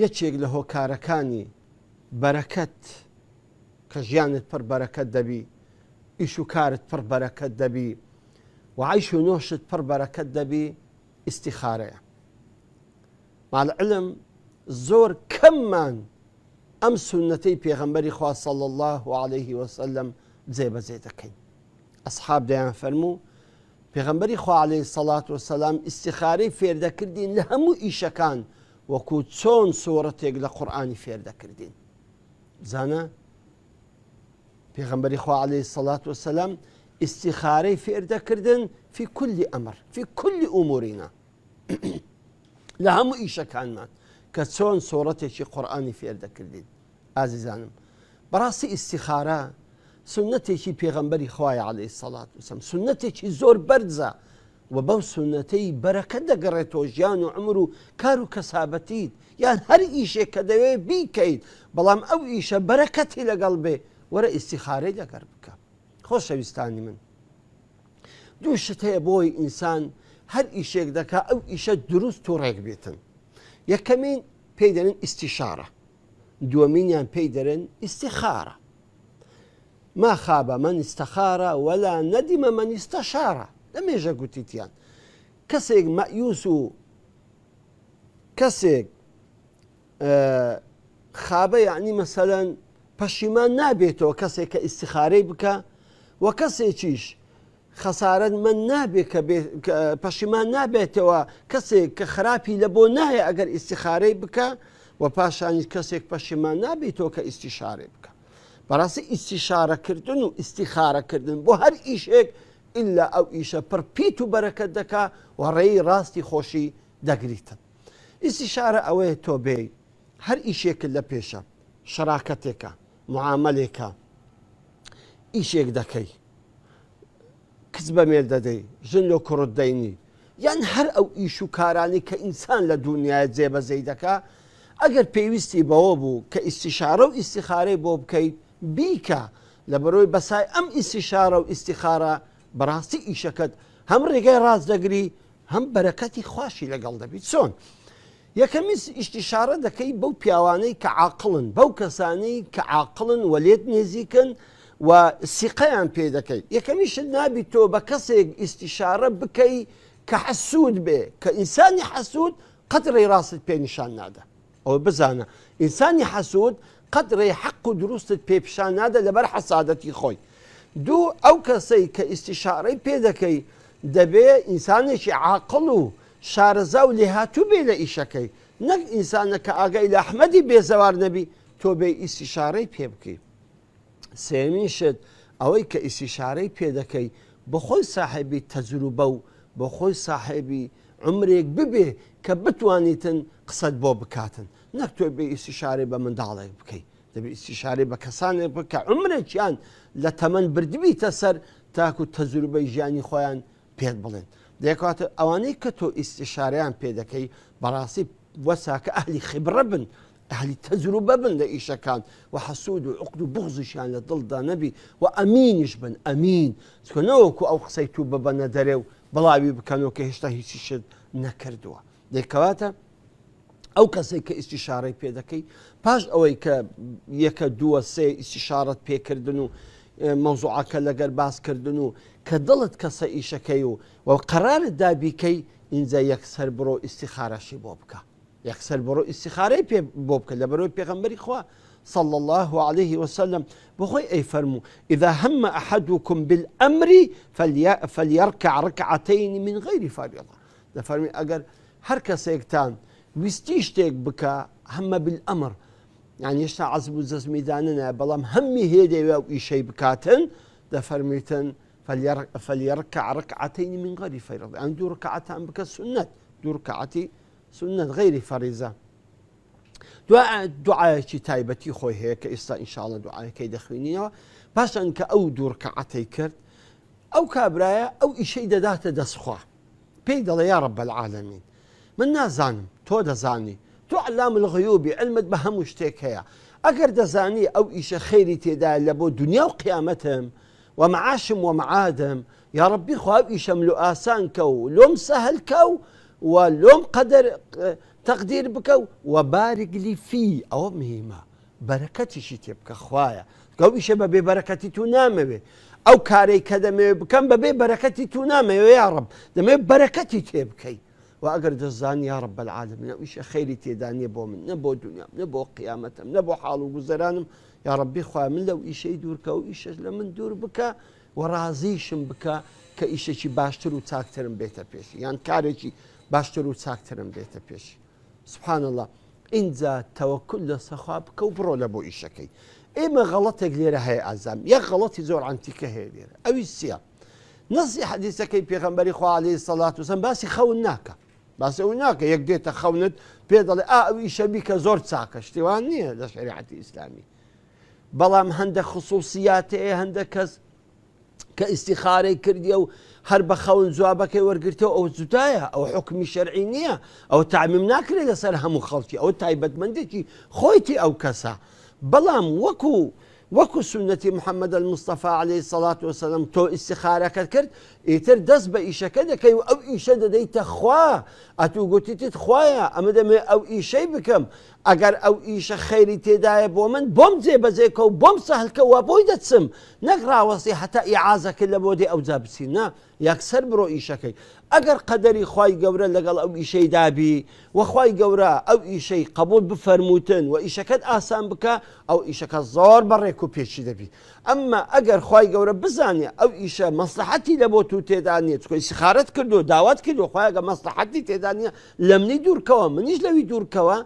یەکێک لە هۆکارەکانی بەرەکەت کە ژیانت پڕ بەرەکەت دەبی، ئیش و کارت پڕ بەرەکەت دەبی و عیش و نۆشت پڕ بەرەکەت دەبی، ئیستیخارەیە. ماڵعلم زۆر کەممان ئەم سونەتەی پێغەمبەری خوا صلی الله عليه وسلم جێبەجێ دەکەین. ئەسحاب دەیان فەرموو پێغەمبەری خوا عليه الصلاة والسلام ئیستیخارەی فێردەکردین لە هەموو ئیشەکان وەکو چۆن سۆرەتێک لە قورئانی فێردەکردین. زانە پێغەمبەری خوا عليه الصلاة والسلام ئیستیخارەی فێردەکردن في كل ئەمر في كل ئومورنا لە هەموو ئیشەکانمان کە چۆن سۆرەتێکی قورئانی فێردەکردین. ئازیزانم بەڕاستی ئیستیخارە سنەتێکی پێغەمبەری خوایە عليه الصلاة والسلام، سنەتێکی زۆر بەرزە و بەو سنەتەی بەرەکەت دەگەڕێتەوە ژیان و عمر و کار و کەسابەتیت، یان هەر ئیشێک کە دەوێت بیکەیت بەڵام ئەو ئیشە بەرەکەتی لەگەڵ بێ، وەرە ئیستیخارەی لەگەڵ بکە. خۆشەویستانی من، دوو شت هەیە بۆی ئینسان هەر ئیشێک دەکا ئەو ئیشە دروست و ڕێک بێتن. یەکەمین پێی دەرن ئیستیشارە، دووەمینیان پێی دەرن ئیستیخارە. ما خاب من استخار ولا ندم من استشار. لمێژە گوتیتیان کەسێک مەیوس و کەسێک خابە یعنی مەسەلەن پەشیمان نابێتەوە کەسێک کە ئیستیخارەی بکە، و کەسێکیش خەسارەت من نابێت کە پەشیمان نابێتەوە کەسێک کە خراپی لە بۆ نایە ئەگەر ئیستیخارەی بکە، و پاشانی کەسێک پەشیمان نابێتەوە کە ئیستیشارەی بکە. بەڕاستی ئیستیشارەکردن و ئیستیخارەکردن بۆ هەر ئیشێک ئللا ئەو ئیشە پڕپیت و بەرەکەت دەکا و ڕێی ڕاستی خۆشی دەگریتن. ئیستیشارە ئەوەیە تۆ بێ هەر ئیشێکت لە پێشە، شەراکەتێکە، معاملێکە، ئیشێک دەکەی، کچ بەمێر دەدەی، ژن لۆ کوڕت دەینی، یان هەر ئەو ئیش و کارانی کە ئینسان لە دونیای جێبەجێ دەکا، ئەگەر پێویستی بەوە بوو کە ئیستیشارە و ئیستیخارەی بۆ بکەیت بیکە، لە بەرۆی بەسای ئەم ئیستیشارە و ئیستیخارە بەڕاستی ئیشەکەت هەم ڕێگای ڕاست دەگری هەم بەرەکەتی خواشی لەگەڵ دەبیت. چۆن؟ یەکەمی ئیستیشارە دەکەی بەو پیاوانەی کە عاقڵن، بەو کەسانەی کە عاقڵن و لێت نێزیکن و سیقەیان پێ دەکەیت. یەکەمیشت نابی تۆ بە کەسێک ئیستیشارە بکەی کە حەسوود بێ، کە ئینسانی حەسوود قەت ڕێی ڕاستت پێ نیشان نادە. ئەوە بزانە ئینسانی حەسوود قەت ڕێی حەق و دروستت پێ پیشان نادە لەبەر حەسادەتی خۆی. دوو ئەو کەسەی کە ئیستیشارەی پێ دەکەی دەبێ ئینسانێکی عاقڵ و شارەزا و لێهاتوو بێ لە ئیشەکەی، نەک ئینسانە کە ئاگای لە ئەحمەدی بێزەوار نەبی تۆ بێ ئیستیشارەی پێ بکەی. سێمین شت ئەوەی کە ئیستیشارەی پێ دەکەی بە خۆی ساحێبی تەجروبە و بە خۆی ساحێبی عمرێک ببێ کە بتوانیتن قسەت بۆ بکاتن، نەک تۆ بێ ئیستیشارەی بە منداڵێک بکەی، دەبێ ئیستیشارەی بە کەسانێک بکە عمرێکیان لە تەمەن بردبیتە سەر تاکو تەجروبەی ژیانی خۆیان پێت بڵێن. دەکاتە ئەوانەی کە تۆ ئیستیشارەیان پێ دەکەی بەڕاستی وەسا کە ئەهلی خیبرە بن، ئەهلی تەجروبە بن لە ئیشەکان و حەسوود و عوقد و بوغزیشیان لە دڵدا نەبی و ئەمینیش بن، ئەمین چکە نەوەکو ئەو قسەی تو ببەنە دەرێ و بڵاوی بکەنەوە کە هێشتا هیچی شت نەکردووە. دەکەواتە ئەو کەسێک کە ئیستیشارەی پێ دەکەی پاش ئەوەی کە یەکە دووە سێ ئیستیشارەت پێکردن و مەوزوعەکە لەگەر باسکردن و کە دڵت کەسە ئیشەکەی و قەرارت دابیکەی ئینجا یەکسەر بڕۆ ئیستیخارەشی بۆ بکە، یەکسەر بڕۆ ئیستیخارەی پێ بۆ بکە لە بەرۆی پێغەمبەری خوا صلى الله عليه وسلم بخوي أي فرمو إذا هم أحدكم بالأمر فليركع ركعتين من غير فريضة. ده فرمي أجر هركا سيكتان ويستيشتك بكا هم بالأمر، يعني يشتع عزب الزميداننا بلام همي هيدي وإيشي بكاتن، ده فرميتن فليركع ركعتين من غير فريضة، يعني دو ركعتان بكا سنة، دو ركعتي سنة غير فريضة. دعاء تایبەتی خۆی هەیە کە ئێستا ئینشاءڵڵا دوعاەکەی دەخوێنینەوە. پاشان کە ئەو دوو ڕکعەتەی کرد ئەو کابرایە ئەو ئیشەی دەداتە دەستخوا، پێی دەڵێ یا رب العالمین من نازانم تۆ دەزانی، تۆ علام الغیوبی علمت بە هەموو شتێک هەیە، ئەگەر دەزانی ئەو ئیشە خەیری تێدایە لە بۆ دنیا و قیامەتم و معاشم و معادم، یا ربی خوا ئیشەم لۆ ئاسان کە و لۆم سەهل کە و لۆم قەدەر تەقدیر بکە و بارێک لی فی ئەوە مهمە بەرەکەتیشی تێ بکە خوایە گەو ئیشە بەبێ بەرەکەتی تو نامەوێ ئەو کارەی کە دەمەوێت بکەم بەبێ بەرەکەتی تو نامەوێ یا ڕەب دەمەوێت بەرەکەتی تێ بکەی و ئەگەر دەزانی یا ڕەب العالەمین ئەو ئیشە خەیری تێدا نیە بۆ من نە بۆ دنیام نە بۆ قیامەتم نە بۆ حاڵ و گوزەرانم یا ڕەبی خوای من لەو ئیشەی دوورکە و ئیشەش لە من دوور بکە و ڕازیشم بکە کە ئیشێکی باشتر و چاکترم بێتە پێشی یان کارێکی باشتر و چاکترم بێتە پێشی سبحان الله اینجا تەوەکل لەسەر خوا بکە و بڕۆ لە بۆ ئیشەکەی ئێمە غەڵەتێک لێرە هەیە ئازام یەک غەڵەتی زۆر عەنتیکە هەیە لێرە ئەوی چییە نەسی حەدیثەکەی پێغەمبەری خوا عەلەیهی سەڵات وسەلام باسی خەون ناکە باسی ئەو ناکە یەک دێتە خەونت پێ دەڵێ ئەو ئیشە بیکە زۆر چاکە شتێوان نییە لە شەریعەتی ئیسلامی بەڵام هەندێک خصوصیاتێ هەندێک کەس کە ئیستیخارەی کردیە و هەر بە خەون جوابەکەی وەرگرتەوە ئەو جودایە ئەو حکمی شەرعی نییە ئەو تعمیم ناکرێت لەسەر هەموو خەڵکی ئەو تایبەتمەندێکی خۆیتی ئەو کەسە بەڵام وەکو سنەتی محەممەد المستەفا عەلەیهی سەڵات وسەلام تۆ ئیستیخارەکەت کرد ئیتر دەست بە ئیشەکە دەکەی و ئەو ئیشە دەدەیتە خوا ئەتوو گوتیتت خوایە ئەمە دەمێ ئەو ئیشەی بکەم ئەگەر ئەو ئیشە خەیری تێدایە بۆ من بۆم جێبەجێکە و بۆم سەهلکە و بۆی دەچم نەک ڕاوەستی هەتا ئیعازەکە لە بۆ دێ ئەو جا بچین نا یەکسەر بڕۆ ئیشەکەی ئەگەر قەدەری خوای گەورە لەگەڵ ئەو ئیشەی دابی وەخوای گەورە ئەو ئیشەی قبول بفەرمووتن و ئیشەکەت ئاسان بکە ئەو ئیشەکە زۆر بەڕێک و پێچی دەبی ئەمما ئەگەر خوای گەورە بزانێ ئەو ئیشە مەسلحەتی لە بۆ تو تێدا نیە چکۆ ئیستیخارەت کردو داوات کردو خوایگە مەسلحەتی تێدا نیە لە منی دوورکەوە منیش لەوی دوورکەوە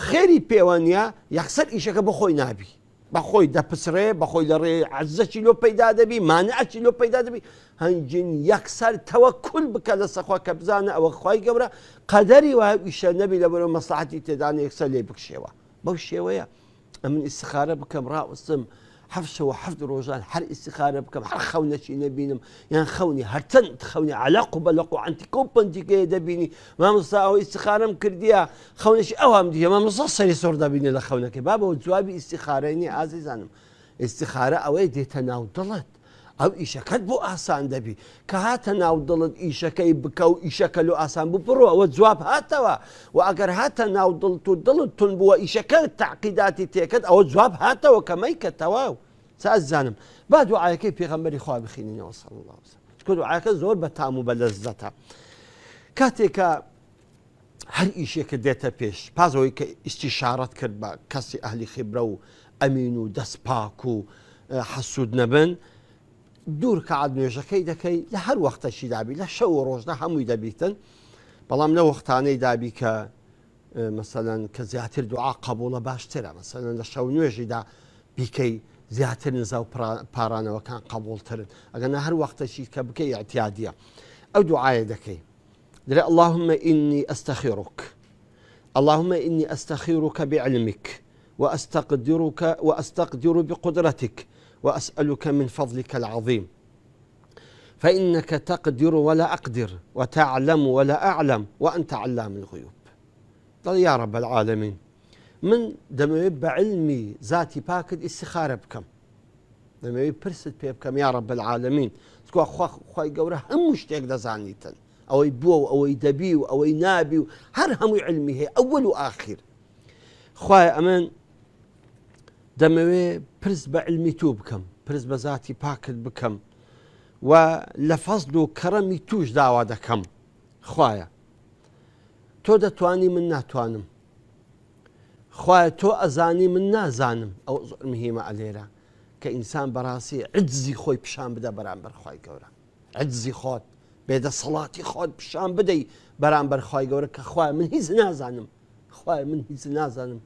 خێری پێوانە یەکسەر ئیشەکە بە خۆی نابی بەخۆی دەپسرێ بەخۆی لە ڕێ عەزەکی لۆ پەیدا دەبی مانعەکی لۆ پەیدا دەبی هەنگین یەکسەر تەوەکل بکە لەسەر خوا کە بزانە ئەوە خوای گەورە قەدەری وایە ئیشە نەبی لەبەرەوە مەسلحەتی تێدا نیە یەکسەر لێ بکشێوە بەو شێوەیە ئەمن ئیستیخارە بکەم ڕائوستم حەفشەوە حەفت ڕۆژان هەر ئیستیخارە بکەم هەر خەونەکی نەبینم یان خەونی هەرچەند خەونی عەلەق و بەلەق و عەنتیکە و پەنتیکەیە دەبینی مامۆستا ئەوە ئیستیخارەم کردیە خەونێکی ئەوام دیە مامۆستا سەری سۆر دەبینێ لە خەونەکەی بابەوە جوابی ئیستیخارەی نییە ئازیزانم ئیستیخارە ئەوەی دێتە ناو دڵت ئەو ئیشەکەت بۆ ئاسان دەبی کە هاتە ناو دڵت ئیشەکەی بکە و ئیشەکە لۆ ئاسان بوو بڕۆ ئەوە جواب هاتەوە و ئەگەر هاتە ناو دڵت و دڵت تون بووە ئیشەکە تەعقیداتی تێکرد ئەوە جواب هاتەوە کەمەی کە تەواو سازانم با دوعاەکەی پێغەمبەری خوا بخینینەوە صلی الله علیه وسلم چکە دوعاەکە زۆر بە تام و بە لەززەتە کاتێکە هەر ئیشێکە دێتە پێش پازەوەی کە ئیستیشارەت کرد بە کەسی ئەهلی خیبرە و ئەمین و دەست پاک و حەسوود نەبن دوور کەعات نوێژەکەی دەکەی لە هەر وەختەشی دابی لە شەو و ڕۆژدا هەمووی دەبیتن بەڵام لە وەختانەی دابی کە مەسەلەن کە زیاتر دوعا قبوڵە باشترە مەسەلەن لە شەو نوێژیدا بیکەی زیاتر نزا و پارانەوەکان قبولترن ئەگەنا هەر وەختەشی کە بکەی اعتیادیە ئەو دوعاە دەکەی دەڵێ اللهم إني أستخيرك اللهم إني أستخيرك بعلمك وأستقدر بقدرتك وأسألك من فضلك العظيم فإنك تقدر ولا أقدر وتعلم ولا أعلم وأنت علام الغيوب قال يا رب العالمين من دەمەوێت بە علمی ذاتی پاکت ئیستیخارە بکەم دەمەوێت پرست پێ بکەم یا رب العالمین چکە خوای گەورە هەموو شتێک دەزانیتن ئەوەی بووە و ئەوەی دەبی و ئەوەی نابی و هەر هەمووی علمی هەیە ئەوەل و ئاخیر خوای ئەمن دەمەوێت پرست بە علمی تو بکەم پرست بە ذاتی پاکت بکەم و لە فەزل و کەڕەمی توش داوا دەکەم خوایە تۆ دەتوانی من ناتوانم خوایە تۆ ئەزانی من نازانم ئەو زۆر مهمە ئەلێرە کە ئینسان بەڕاستی عجزی خۆی پیشان بدە بەرامبەر خوای گەورە عجزی خۆت بێدەسەڵاتی خۆت پیشان بدەی بەرامبەر خوای گەورە کە خوایە من هیچ نازانم خوایە من هیچ نازانم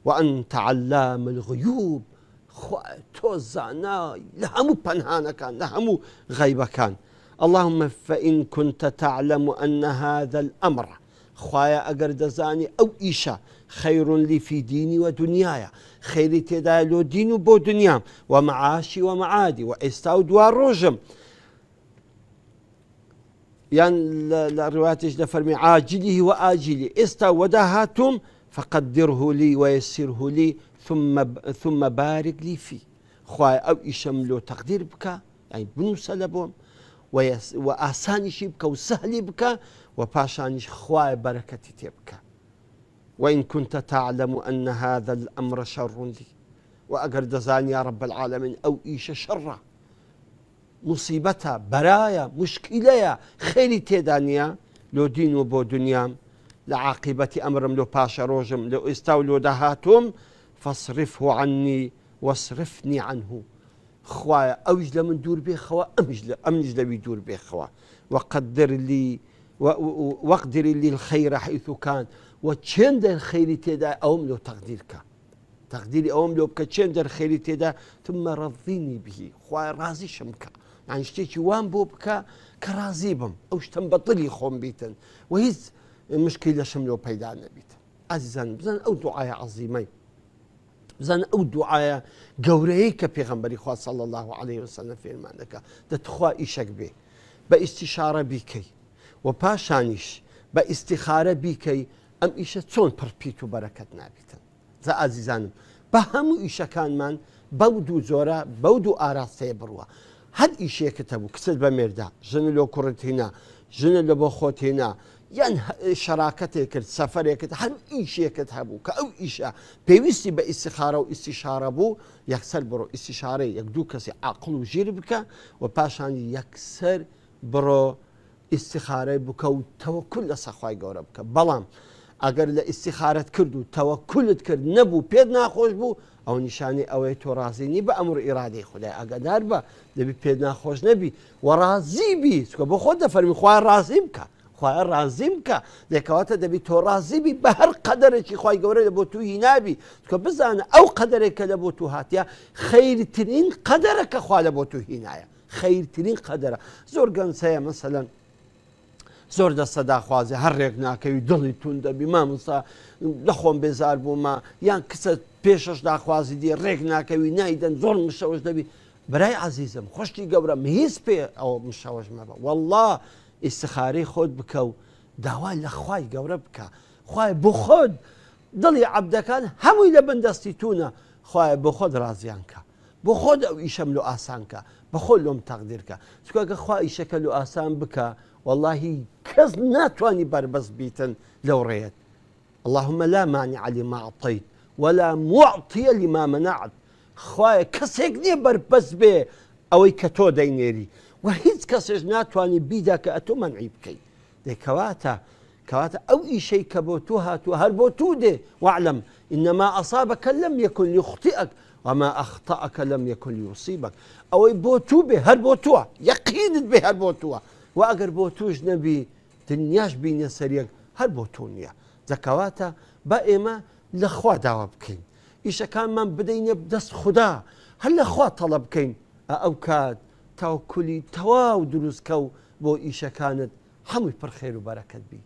وأنت علام الغيوب خوایە تۆ زانای لە هەموو پەنهانەکان لە هەموو غەیبەکان اللهم فإن كنت تعلم أن هذا الأمر خوایە ئەگەر دەزانی ئەو ئیشە خەیر لی فی دینی و دنیایە خەیری تێدایە لۆ دین و بۆ دنیام و مەعاشی و مەعادی و ئێستا و دوا ڕۆژم یان لە ڕواتێش دەفەرمی عاجلی و ئاجلی ئێستا وەدا هاتووم فقدره لي ويسره لي ثم بارك لي فيه خوایە ئەو ئیشەم لۆ تەقدیر بکە یعنی بنووسە لە بۆم و ئاسانیشی بکە و سەهلی بکە و پاشانیش خوایە بەرەکەتی تێ بکە وإن كنت تعلم أن هذا الأمر شر لي وأقر دزان يا رب العالمين أو إيش شر مصيبتها برايا مشكلة خيري تيدانيا لو دين وبو دنيام لعاقبة أمرم لو باشا روجم لو استولوا دهاتهم فاصرفه عني واصرفني عنه خوايا أوج لمن دور بي خوا أمج لبي دور بي خوا وقدر لي واقدر لي الخير حيث كان وتشند الخير تدا أوم لو تقديري أوم لو بكتشند الخير تدا ثم رضيني به خوايا رازي شمكا يعني شتيكي وان بو بكا كرازي بم أوش تنبطلي خوم بيتن وهيز المشكلة شملو بيدانا بيتن عزيزان بزن أو دعايا عظيمين بزن أو دعايا قوريك بيغمبري خواه صلى الله عليه وسلم في المعنى دتخوا إيشك به باستشارة بيكي وباشانيش باستخارة بيكي أم إيشة تون بربيتو بركة نابتن زا عزيزانم بهمو إيشة كان من بودو زورا بودو آراستي بروا هل إيشي كتبو كسد بميردا جن لو كورت هنا جن لو بخوت هنا يعني شراكتي كرت سفري كرت هل إيشي كتبو كأو إيشة بيوستي باستخارة واستشارة بو يكسر برو استشارة يقدو كسي عقل وجيربك وباشان يكسر برو استخارة بكو توكل لسخواي قوربك بلام اگر لاستخارة كردو توكلت كرد نبو بيد ناخوش بو او نشاني اوي تو رازي ني بأمر ارادي خداي اقدار با دبي بيد ناخوش نبي ورازي بي سكو بو خود فرمي خواه رازي بك خواه رازي بك لكواتا دبي تو رازي بي بهر قدرك خواي قوري لبو تو هنابي سكو بزانا او قدرك لبو تو هاتيا خير ترين قدرك خواه لبو تو هنايا خير ترين قدره زور قنسايا مثلا زۆر دەستە داخوازی هەڕێک ناکەوی دڵی تون دەبی مامۆستا لەخۆم بێزار بوومە یان کچە پێشەش داخوازی دی ڕێک ناکەوی نایدەن زۆر مشەوەش دەبی برای عەزیزم خۆشتی گەورەم هیچ پێ ئەوە مشەوەش مەبە وەڵڵا ئیستخارەی خۆت بکە و داوای لە خوای گەورە بکە خوای بۆ خۆت دڵی عەبدەکان هەمووی لە بەندەستی تونە خوای بۆ خۆت ڕازیان کە بۆ خۆت ئەو ئیشەم لۆ ئاسان کە بە خۆت لۆم تەقدیرکە چونکە ئەگە خوا ئیشەکە لۆ ئاسان بکە والله كز ناتواني بربز بيتن لو ريت اللهم لا مانع لما أعطيت ولا معطي لما منعت خوايا كسيك ني بربز بي أو كتو دينيري وهيز كسيج ناتواني بيدك أتو منعي بكي دي كواتا أو إي شيء كبوتوها هربوتو دي واعلم إنما أصابك لم يكن ليخطئك وما أخطأك لم يكن ليصيبك أو بوتو به هربوتوها يقين به هربوتوها وأجر بوتوش نبي دنياش بين سريق هل بوتونيا زكواتا بائما لخوا دعوة بكين إيش كان من بدين بدس خدا هل لخوا طلب كين أو كاد توكلي تواو دروس كو بو إيش كانت حمي برخير وبركة بي